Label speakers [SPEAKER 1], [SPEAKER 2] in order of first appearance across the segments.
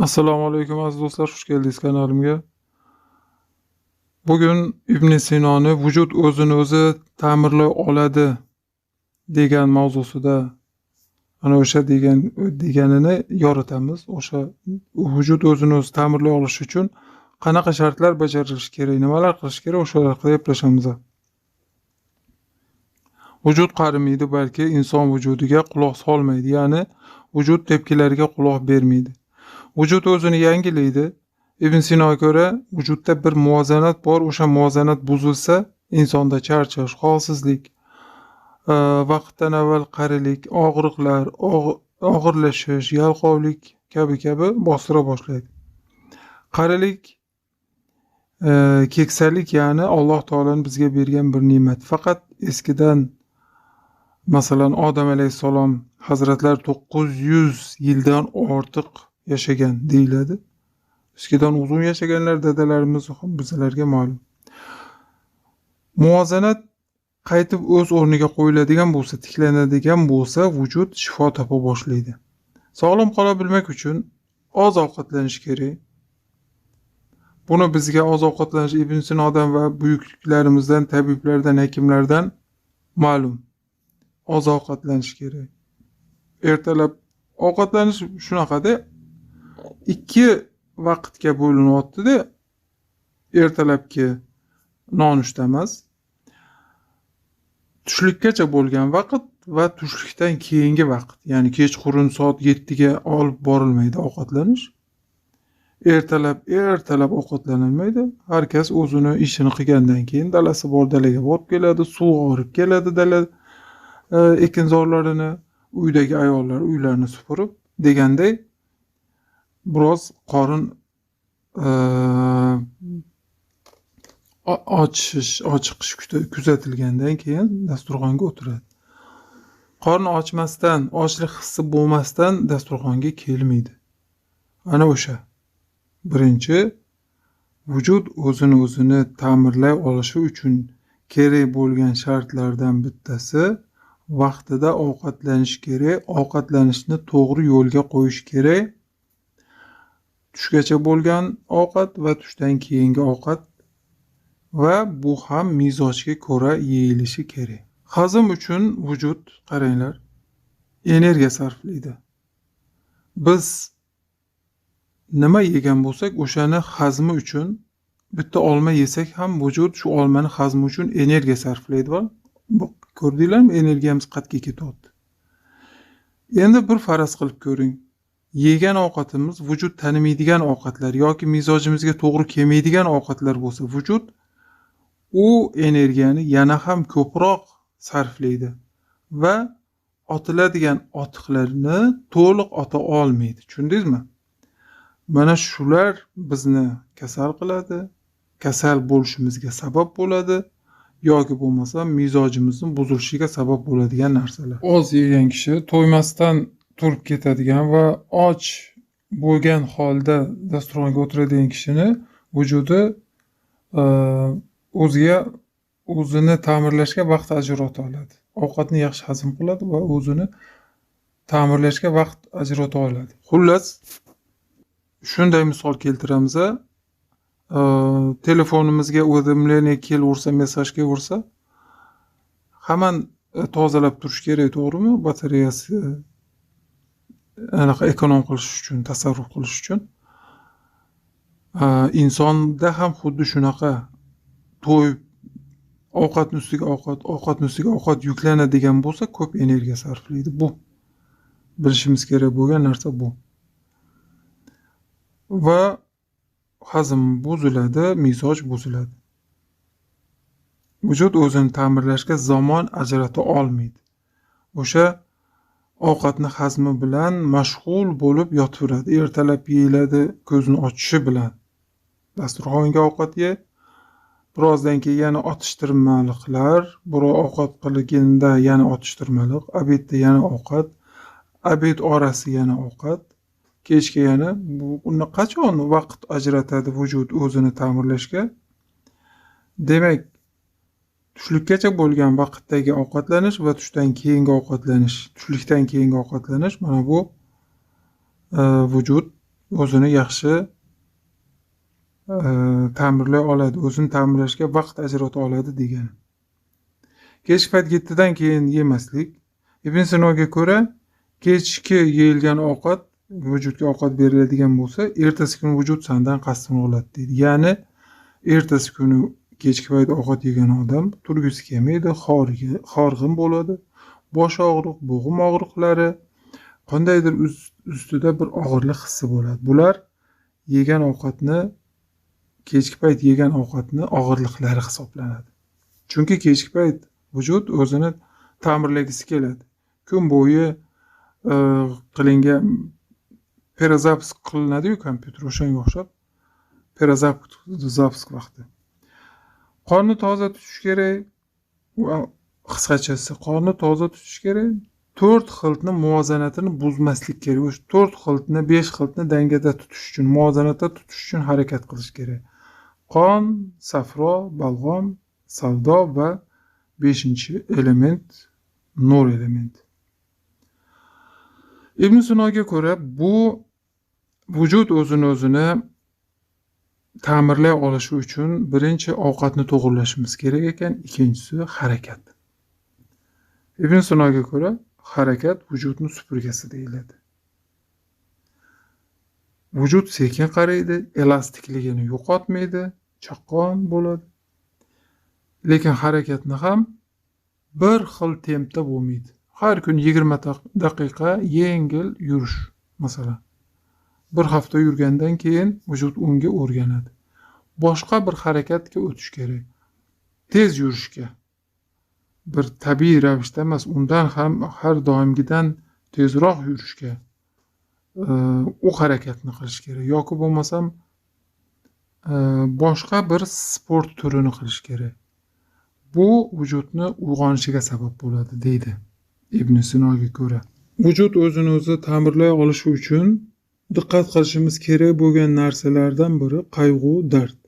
[SPEAKER 1] Assalomu alaykum aziz do'stlar, xush keldingiz kanalimga. Bugun Ibn Sinoni vujud o'zini o'zi ta'mirlay oladi degan mavzusida ana o'sha deganini yoritamiz. O'sha vujud o'zini o'zi ta'mirlay olishi uchun qanaqa shartlar bajarilishi kerak, nimalar qilish kerak, o'shalar haqida gaplashamiz. Vujud qarimaydi, balki inson vujudiga quloq solmaydi, ya'ni vujud tepkilariga quloq bermaydi. Vujud o'zini yangilaydi. Ibn Sinoga ko'ra vujudda bir muvozanat bor. O'sha muvozanat buzilsa, insonda charchash, holsizlik, vaqtdan avval qarilik, og'riqlar, og'irlashish, yalqovlik kabi bostira boshlaydi. Qarilik, keksalik, ya'ni Alloh taolaning bizga bergan bir ne'mat. Faqat eskidan, masalan, Odam alayhissalom hazratlar 900 yildan ortiq yashagan deyiladi. Eskidan uzun yashaganlar dadalarimiz ham bizlarga ma'lum. Muvozanat qaytib o'z o'rniga qo'yiladigan bo'lsa, tiklanadigan bo'lsa, vujud shifo topa boshlaydi. Sog'lom qola bilmak uchun oz ovqatlanish kerak. Buni bizga oz ovqatlanish Ibn Sinodan va buyuklarimizdan, tabiblardan, hekimlardan ma'lum. Oz ovqatlanish kerak. Ertalab ovqatlanish shunaqada 2 vaqtga bo'linyapti-da. Ertalabki nonushta emas, tushlikkacha bo'lgan vaqt va tushlikdan keyingi vaqt, ya'ni kechqurun soat 7 ga olib borilmaydi ovqatlanish. Ertalab ovqatlanilmaydi. Har kas o'zini ishini qilgandan keyin dalasi bor dalaga borib keladi, suv olib keladi dala ekinzorlarini, uydagi ayollar uylarni supurib deganday biroz qorin ochiqish kuzatilgandan keyin dasturxonga o'tiradi. Qorin ochmasdan, ochlik hissi bo'lmasdan dasturxonga kelmaydi. Ana o'sha birinchi vujud o'zini ta'mirlay olishi uchun kerak bo'lgan shartlardan bittasi vaqtida ovqatlanish kerak, ovqatlanishni to'g'ri yo'lga qo'yish kerak. Tushgacha bo'lgan ovqat va tushdan keyingi ovqat va bu ham mizojga ko'ra yeyilishi kerak. Hazm uchun vujud, qaranglar, energiya sarflaydi. Biz nima yegan bo'lsak, o'shani hazmi uchun bitta olma yesak ham vujud shu olmani hazmi uchun energiya sarflaydi. Ko'rdinglarmi, energiyamiz qayerga ketyapti? Endi bir faraz qilib ko'ring. Yegan ovqatimiz vujud tanimaydigan ovqatlar yoki mizojimizga to'g'ri kelmaydigan ovqatlar bo'lsa, vujud u energiyani yana ham ko'proq sarflaydi va otiladigan otiqlarni to'liq ota olmaydi. Tushundingizmi? Mana shular bizni kasal qiladi, kasal bo'lishimizga sabab bo'ladi yoki bo'lmasa mizojimizning buzilishiga sabab bo'ladigan narsalar. Oz yegan kishi to'ymasdan turib ketadigan va och bo'lgan holda dasturxonga o'tiradigan kishini vujudi o'zini ta'mirlashga vaqt ajrata oladi. Ovqatni yaxshi hazm qiladi va o'zini ta'mirlashga vaqt ajrata oladi. Xullas, shunday misol keltiramiz. Telefonimizga уведомление kelaversa, mesaj kelaversa, hamon tozalab turish kerak, to'g'rimi? Batareyasi anaqa ekonom qilish uchun, tasarruf qilish uchun. Insonda ham xuddi shunaqa to'y ovqatni ustiga ovqat yuklanadigan bo'lsa, ko'p energiya sarflaydi. Bu bilishimiz kerak bo'lgan narsa bu. Va hazm buziladi, mizoj buziladi. Vujud o'zini ta'mirlashga zamon ajrata olmaydi. O'sha ovqatni hazmi bilan mashg'ul bo'lib yotaveradi. Ertalab yeyiladi, ko'zni ochishi bilan. Dasturxonga ovqat ye, birozdan keyin yana otishtirmaliklar, birov ovqat qilganda yana otishtirmalik, obedda yana ovqat, obed orasi yana ovqat, kechga yana. Buni qachon vaqt ajratadi vujud o'zini ta'mirlashga? Demak, tushlikkacha bo'lgan vaqtdagi ovqatlanish va tushdan keyingi ovqatlanish, tushlikdan keyingi ovqatlanish, mana bu vujud o'zini yaxshi ta'mirlay oladi, o'zini ta'mirlashga vaqt ajrata oladi degani. Kechki payt 7 dan keyin yemaslik. Ibn Sinoga ko'ra, kechki yeyilgan ovqat vujudga ovqat beriladigan bo'lsa, ertasi kuni vujud sandan qasdini oladi deydi. Ya'ni ertasi kuni kechki payt ovqat yegan odam turgisi kelmaydi, horg'in bo'ladi, bosh og'riq, bo'g'im og'riqlari, qandaydir ustida bir og'irlik hissi bo'ladi. Bular yegan ovqatni kechki payt yegan ovqatni og'irliklari hisoblanadi. Chunki kechki payt vujud o'zini ta'mirlagisi keladi. Kun bo'yi qilingan perezapisk qilinadi-yu kompyuter, o'shanga o'xshab perezapisk vaqti. Qorni toza tutish kerak. Qisqachasi, qorni toza tutish kerak. 4 xiltni muvozanatini buzmaslik kerak. O'sha 4 xiltni, 5 xiltni dangada tutish uchun, muvozanatda tutish uchun harakat qilish kerak. Qon, safro, balg'om, savdo va 5-element nur element. Ibn Sinoga ko'ra, bu vujud o'zini ta'mirlay olishi uchun birinchi ovqatni to'g'irlashimiz kerak ekan, ikkinchisi harakat. Ibn Sinoga ko'ra, harakat vujudni supurgasi deyiladi. Vujud sekin qaraydi, elastikligini yo'qotmaydi, chaqqon bo'ladi. Lekin harakatni ham bir xil tempda bo'lmaydi. Har kun 20 daqiqa yengil yurish, masalan. Bir hafta yurgandan keyin vujud unga o'rganadi. Boshqa bir harakatga o'tish kerak. Tez yurishga. Bir tabiiy ravishda emas, undan ham har doimgidan tezroq yurishga u harakatni qilish kerak. Yoki bo'lmasam boshqa bir sport turini qilish kerak. Bu vujudni uyg'onishiga sabab bo'ladi, deydi Ibn Sinoga ko'ra. Vujud o'zini o'zi ta'mirlay olishi uchun diqqat qilishimiz kerak bo'lgan narsalardan biri qayg'u, dard.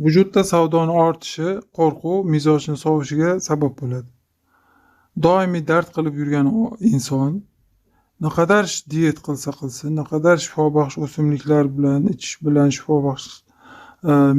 [SPEAKER 1] Vujudda savdoni ortishi, qo'rquv mizojning sovishiga sabab bo'ladi. Doimiy dard qilib yurgan inson naqadar diyet qilsa qilsin, naqadar shifobaxsh o'simliklar bilan ichish bilan shifobaxsh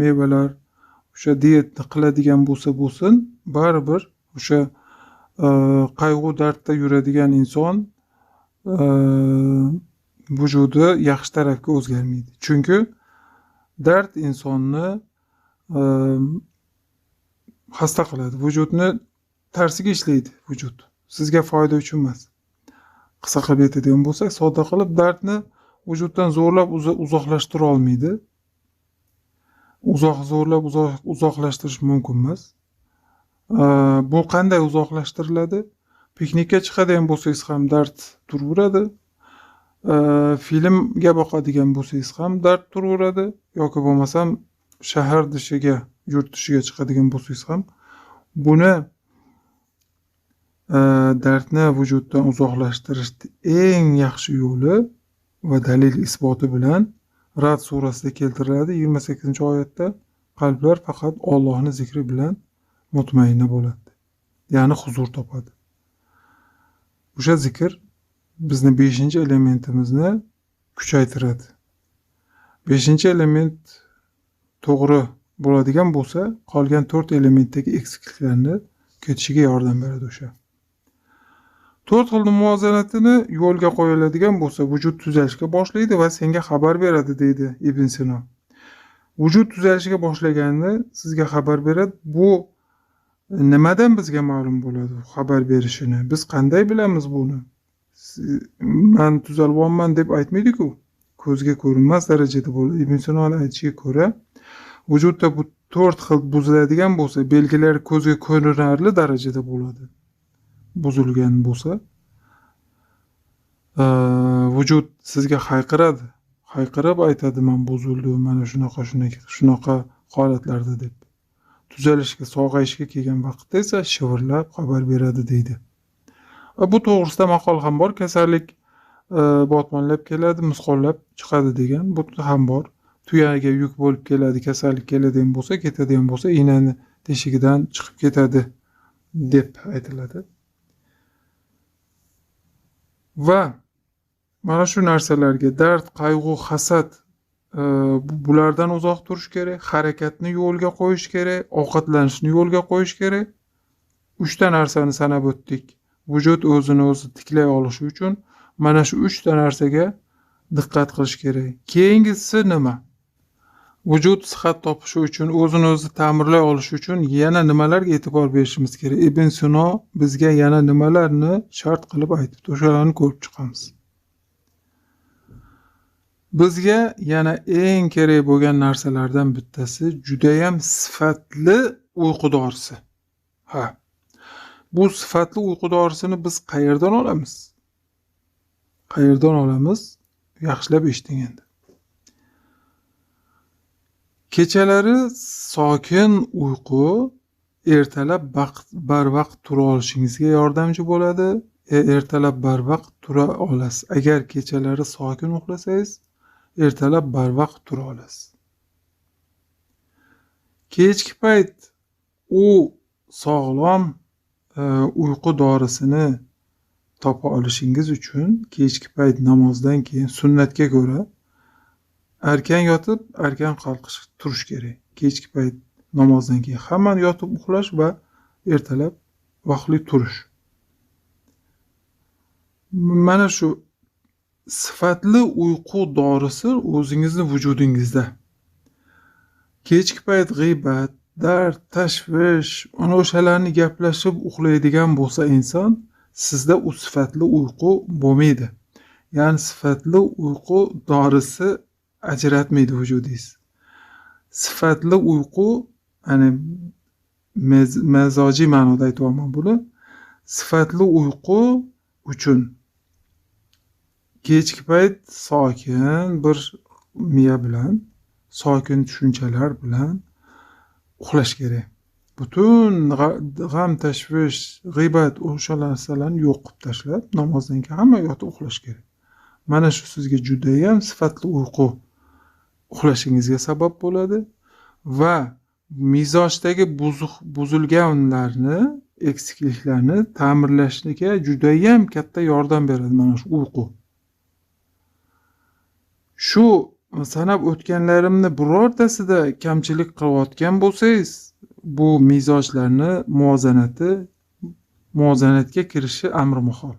[SPEAKER 1] mevalar o'sha diyetni qiladigan bo'lsin, baribir o'sha qayg'u dardda yuradigan inson vujudi yaxshi tarafga o'zgarmaydi. Chunki dard insonni xasta qiladi. Vujudni tarsiga ishlaydi vujud. Sizga foyda uchun emas. Qisqa qilib aytadigan bo'lsak, sodda qilib dardni vujuddan zo'rlab uzoqlashtira olmaydi. Zo'rlab uzoqlashtirish mumkin emas. Bu qanday uzoqlashtiriladi? Piknikka chiqadigan bo'lsangiz ham dard turaveradi. Filmga boqadigan bo'lsangiz ham dard turaveradi. Yoki bo'lmasam shahar dishiga, yurt dishiga chiqadigan bo'lsangiz ham buni dardni vujuddan uzoqlashtirishning eng yaxshi yo'li va dalil isboti bilan Rad surasida keltiriladi 28-oyatda qalblar faqat Allohning zikri bilan mutmainna bo'ladi. Ya'ni huzur topadi. O'sha zikr bizni 5-elementimizni kuchaytiradi. 5-element to'g'ri bo'ladigan bo'lsa, qolgan 4 elementdagi eksikliklarni ketishiga yordam beradi o'sha. 4 xil muvozanatini yo'lga qo'yiladigan bo'lsa, vujud tuzalishga boshlaydi va senga xabar beradi, deydi Ibn Sino. Vujud tuzalishga boshlaganini sizga xabar beradi. Bu nimadan bizga ma'lum bo'ladi xabar berishini? Biz qanday bilamiz buni? Men tuzalyapman deb aytmaydi-ku. Ko'zga ko'rinmas darajada bo'ladi. Ibn Sinoning aytishiga ko'ra, vujudda bu 4 xil buziladigan bo'lsa, belgilar ko'zga ko'rinarli darajada bo'ladi. Buzilgan bo'lsa, vujud sizga hayqirib aytadi, men buzildim, mana shunaqa holatlarda deb. Tuzalishga, sog'ayishga kelgan vaqtda esa shivirlab xabar beradi, deydi. Bu to'g'risida maqol ham bor, kasallik botmonlab keladi, misqollab chiqadi degan. Bu ham bor. Tuyaga yuk bo'lib keladi, kasallik keladigan bo'lsa, ketadigan bo'lsa, inani teshigidan chiqib ketadi deb aytiladi. Va Mana shu narsalarga dard, qayg'u, hasad bulardan uzoq turish kerak, harakatni yo'lga qo'yish kerak, ovqatlanishni yo'lga qo'yish kerak. 3 ta narsani sanab o'tdik. Vujud o'zini o'zi tiklay olishi uchun mana shu 3 ta narsaga diqqat qilish kerak. Keyingisi nima? Vujud sihat topishi uchun, o'zini o'zi ta'mirlay olishi uchun yana nimalarga e'tibor berishimiz kerak? Ibn Sino bizga yana nimalarni shart qilib aytibdi? O'shalarni ko'rib chiqamiz. Bizga yana eng kerak bo'lgan narsalardan bittasi judayam sifatli uyqu dorisi. Ha. Bu sifatli uyqu dorisini biz qayerdan olamiz? Qayerdan olamiz? Yaxshilab eshiting endi. Kechalari sokin uyqu ertalab barvaqt tura olishingizga yordamchi bo'ladi. Ertalab barvaqt tura olasiz. Agar kechalari sokin uxlasangiz, ertalab barvaqt tura olasiz. Kechki payt u sog'lom uyqu dorisini topa olishingiz uchun kechki payt namozdan keyin sunnatga ko'ra erkan yotib, erkan turish kerak. Kechki payt namozdan keyin hamma yotib uxlash va ertalab vaqtli turish. Mana shu sifatli uyqu dorisi o'zingizning vujudingizda. Kechki payt g'iybat, dard, tashvish, ana o'shalarni gaplashib uxlaydigan bo'lsa inson, sizda u sifatli uyqu bo'lmaydi. Ya'ni sifatli uyqu dorisi ajratmaydi vujudingiz. Sifatli uyqu, ya'ni mazojiy ma'noda aytyapman buni. Sifatli uyqu uchun kechki payt sokin bir miya bilan, sokin tushunchalar bilan uxlash kerak. Butun g'am, tashvish, g'iybat o'sha narsalarni yo'q qilib tashlab, namozdan keyin hamma yotib uxlash kerak. Mana shu sizga juda ham sifatli uyqu uxlashingizga sabab bo'ladi va mizojdagi buzilganlarni, eksikliklarni ta'mirlashga juda ham katta yordam beradi mana shu uyqu. Shu sanab o'tganlarimni birortasida kamchilik qilayotgan bo'lsangiz, bu mizojlarni muvozanatga kirishi amri mahol.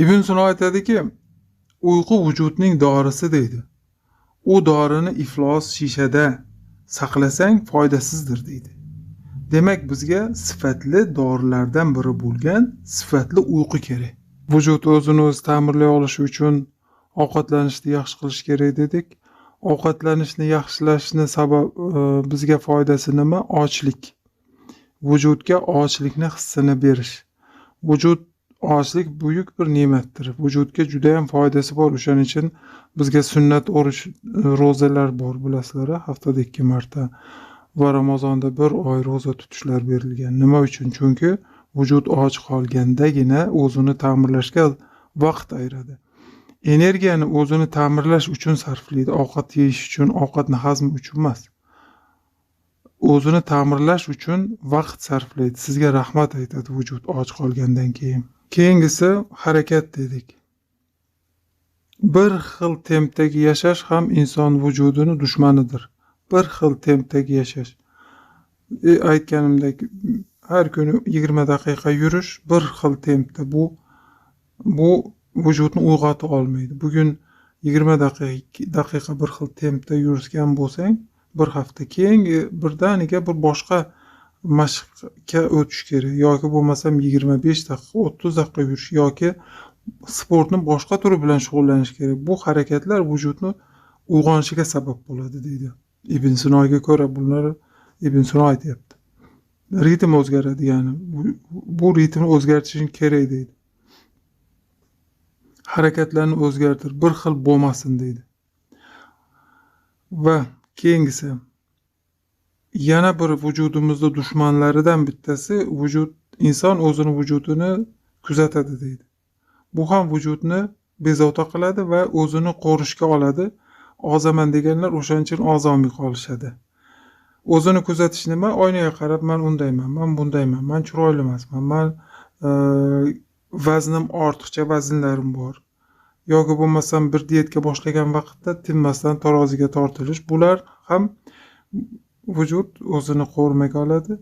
[SPEAKER 1] Ibn Sino aytadiki, uyqu vujudning dorisi deydi. U dorini iflos shishada saqlasang foydasizdir deydi. Demak, bizga sifatli dorilardan biri bo'lgan sifatli uyqu kerak. Vujud o'zini o'zi ta'mirlay olishi uchun ovqatlanishni yaxshi qilish kerak dedik. Ovqatlanishni yaxshilashni bizga foydasi nima? Ochlik. Vujudga ochlikni hissini berish. Ochlik buyuk bir ne'matdir. Vujudga juda ham foydasi bor. O'shaning uchun bizga sunnat ro'zalar bor, bilasizlar, haftada 2 marta va Ramazonda 1 oy ro'za tutishlar berilgan. Nima uchun? Chunki vujud och qolgandagina o'zini ta'mirlashga vaqt ayiradi. Energiyani o'zini ta'mirlash uchun sarflaydi. Ovqat yeyish uchun, ovqatni hazm uchun emas. O'zini ta'mirlash uchun vaqt sarflaydi. Sizga rahmat aytadi vujud och qolgandan keyin. Keyingisi harakat dedik. Bir xil tempdagi yashash ham inson vujudini dushmanidir. Bir xil tempdagi yashash. Aytganimdek, har kuni 20 daqiqa yurish bir xil tempda. Bu vujudni uyg'ota olmaydi. Bugun 20 daqiqa bir xil tempda yurishgan bo'lsang, bir hafta keyingi birdaniga bir boshqa mashqqa o'tish kerak. Yoki bo'lmasam 25 daqiqa, 30 daqiqa yurish yoki sportni boshqa turi bilan shug'ullanish kerak. Bu harakatlar vujudni uyg'onishiga sabab bo'ladi deydi. Ibn Sinoga ko'ra bunlar Ibn Sino aytayapti. Ritm o'zgaradi, ya'ni bu ritmni o'zgartirish kerak deydi. Harakatlarni o'zgartir, bir xil bo'lmasin deydi. Va keyingisi yana bir vujudimizda dushmanlaridan bittasi inson o'zini vujudini kuzatadi deydi. Bu ham vujudni bezovta qiladi va o'zini qo'rishga oladi. Ozaman deganlar o'shaning uchun ozomiy qolishadi. O'zini kuzatish nima? Oynaga qarab, men undayman, men bundayman, men chiroyli emasman, men vaznim ortiqcha vaznlarim bor yoki bo'lmasam bir diyetga boshlagan vaqtda tinmasdan taroziga tortilish, bular ham vujud o'zini qo'rmaga oladi,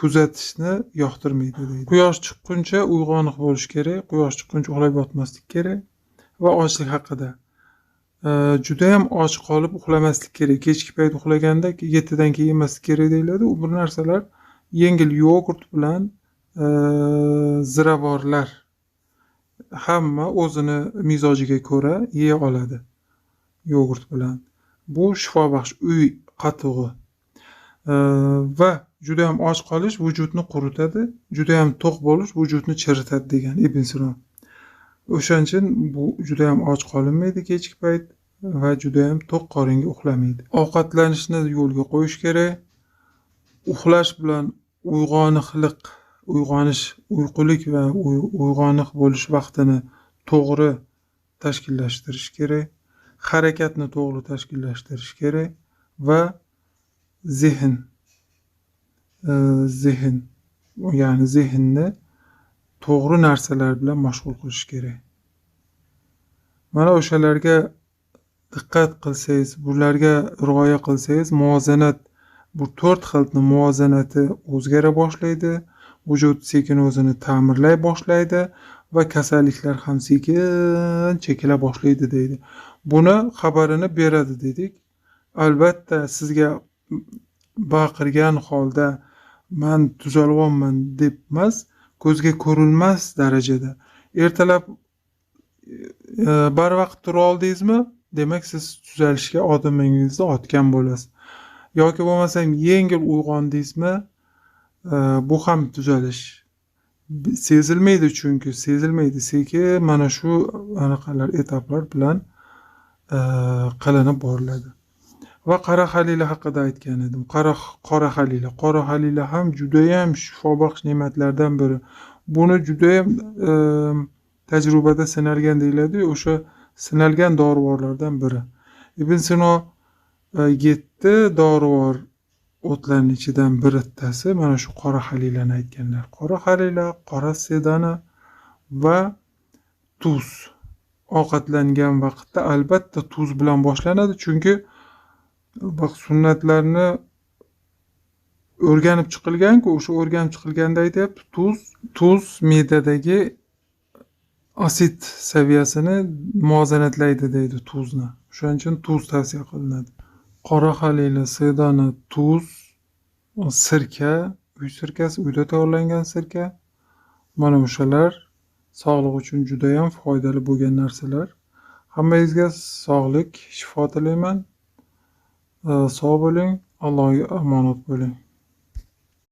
[SPEAKER 1] kuzatishni yoqtirmaydi deydi. Quyosh chiqquncha uyg'oniq bo'lish kerak, quyosh chiqquncha uxlab yotmaslik kerak va ochlik haqida. Judayam och qolib uxlamaslik kerak. Kechki payt uxlaganda 7 dan keyin yemaslik kerak deyiladi. Bu narsalar yengil yogurt bilan ziravorlar hamma o'zini mizojiga ko'ra yeya oladi. Yogurt bilan. Bu shifobaxsh uy qatig'i. Va juda ham och qolish vujudni quritadi, juda ham to'q bo'lish vujudni chiritadi degan Ibn Sino. O'shaning uchun bu juda ham och qolinmaydi kechki payt va juda ham to'q qoringa uxlamaydi. Ovqatlanishni yo'lga qo'yish kerak. Uxlash bilan uyqulik va uyg'oniq bo'lish vaqtini to'g'ri tashkillashtirish kerak. Harakatni to'g'ri tashkillashtirish kerak va zehn, ya'ni zehnni to'g'ri narsalar bilan mashg'ul qilish kerak. Mana o'shalarga diqqat qilsangiz, bularga rioya qilsangiz, muvozanat, bu 4 xilni muvozanati o'zgara boshlaydi, vujud sekin o'zini ta'mirlay boshlaydi va kasalliklar ham sekin chekila boshlaydi deydi. Buni xabarini beradi dedik. Albatta sizga baqirgan holda men tuzalyapman deb emas, ko'zga ko'rinmas darajada. Ertalab barvaqt tura oldingizmi, demak siz tuzalishga odimingizni otgan bo'lasiz. Yoki bo'lmasam yengil uyg'ondingizmi, bu ham tuzalish. Sezilmaydi, chunki sezilmaydi, sekin mana shu anaqalar etaplar bilan qilinib boriladi. Va qora halila haqida aytgan edim. Qora halila ham juda ham shifobaxsh ne'matlardan biri. Buni juda ham tajribada sinalgan deyiladi, o'sha sinalgan dorivorlardan biri. Ibn Sino 7 dorivor o'tlarning ichidan bittasi mana shu qora halilani aytganlar. Qora halila, qora sedana va tuz. Ovqatlangan vaqtda albatta tuz bilan boshlanadi, chunki bak sunnatlarni o'rganib chiqilgan-ku, o'sha o'rganib chiqilganda aytayapti, tuz me'dadagi asid saviyasini muvozanatlaydi deydi tuzni. Shuning uchun tuz tavsiya qilinadi. Qora halila, sedana, tuz, sirka, uy sirkasi, uyda tayyorlangan sirka. Mana o'shalar sog'liq uchun juda ham foydali bo'lgan narsalar. Hammangizga sog'lik, shifo tilayman. Sog' bo'ling, Allohga omonat bo'ling.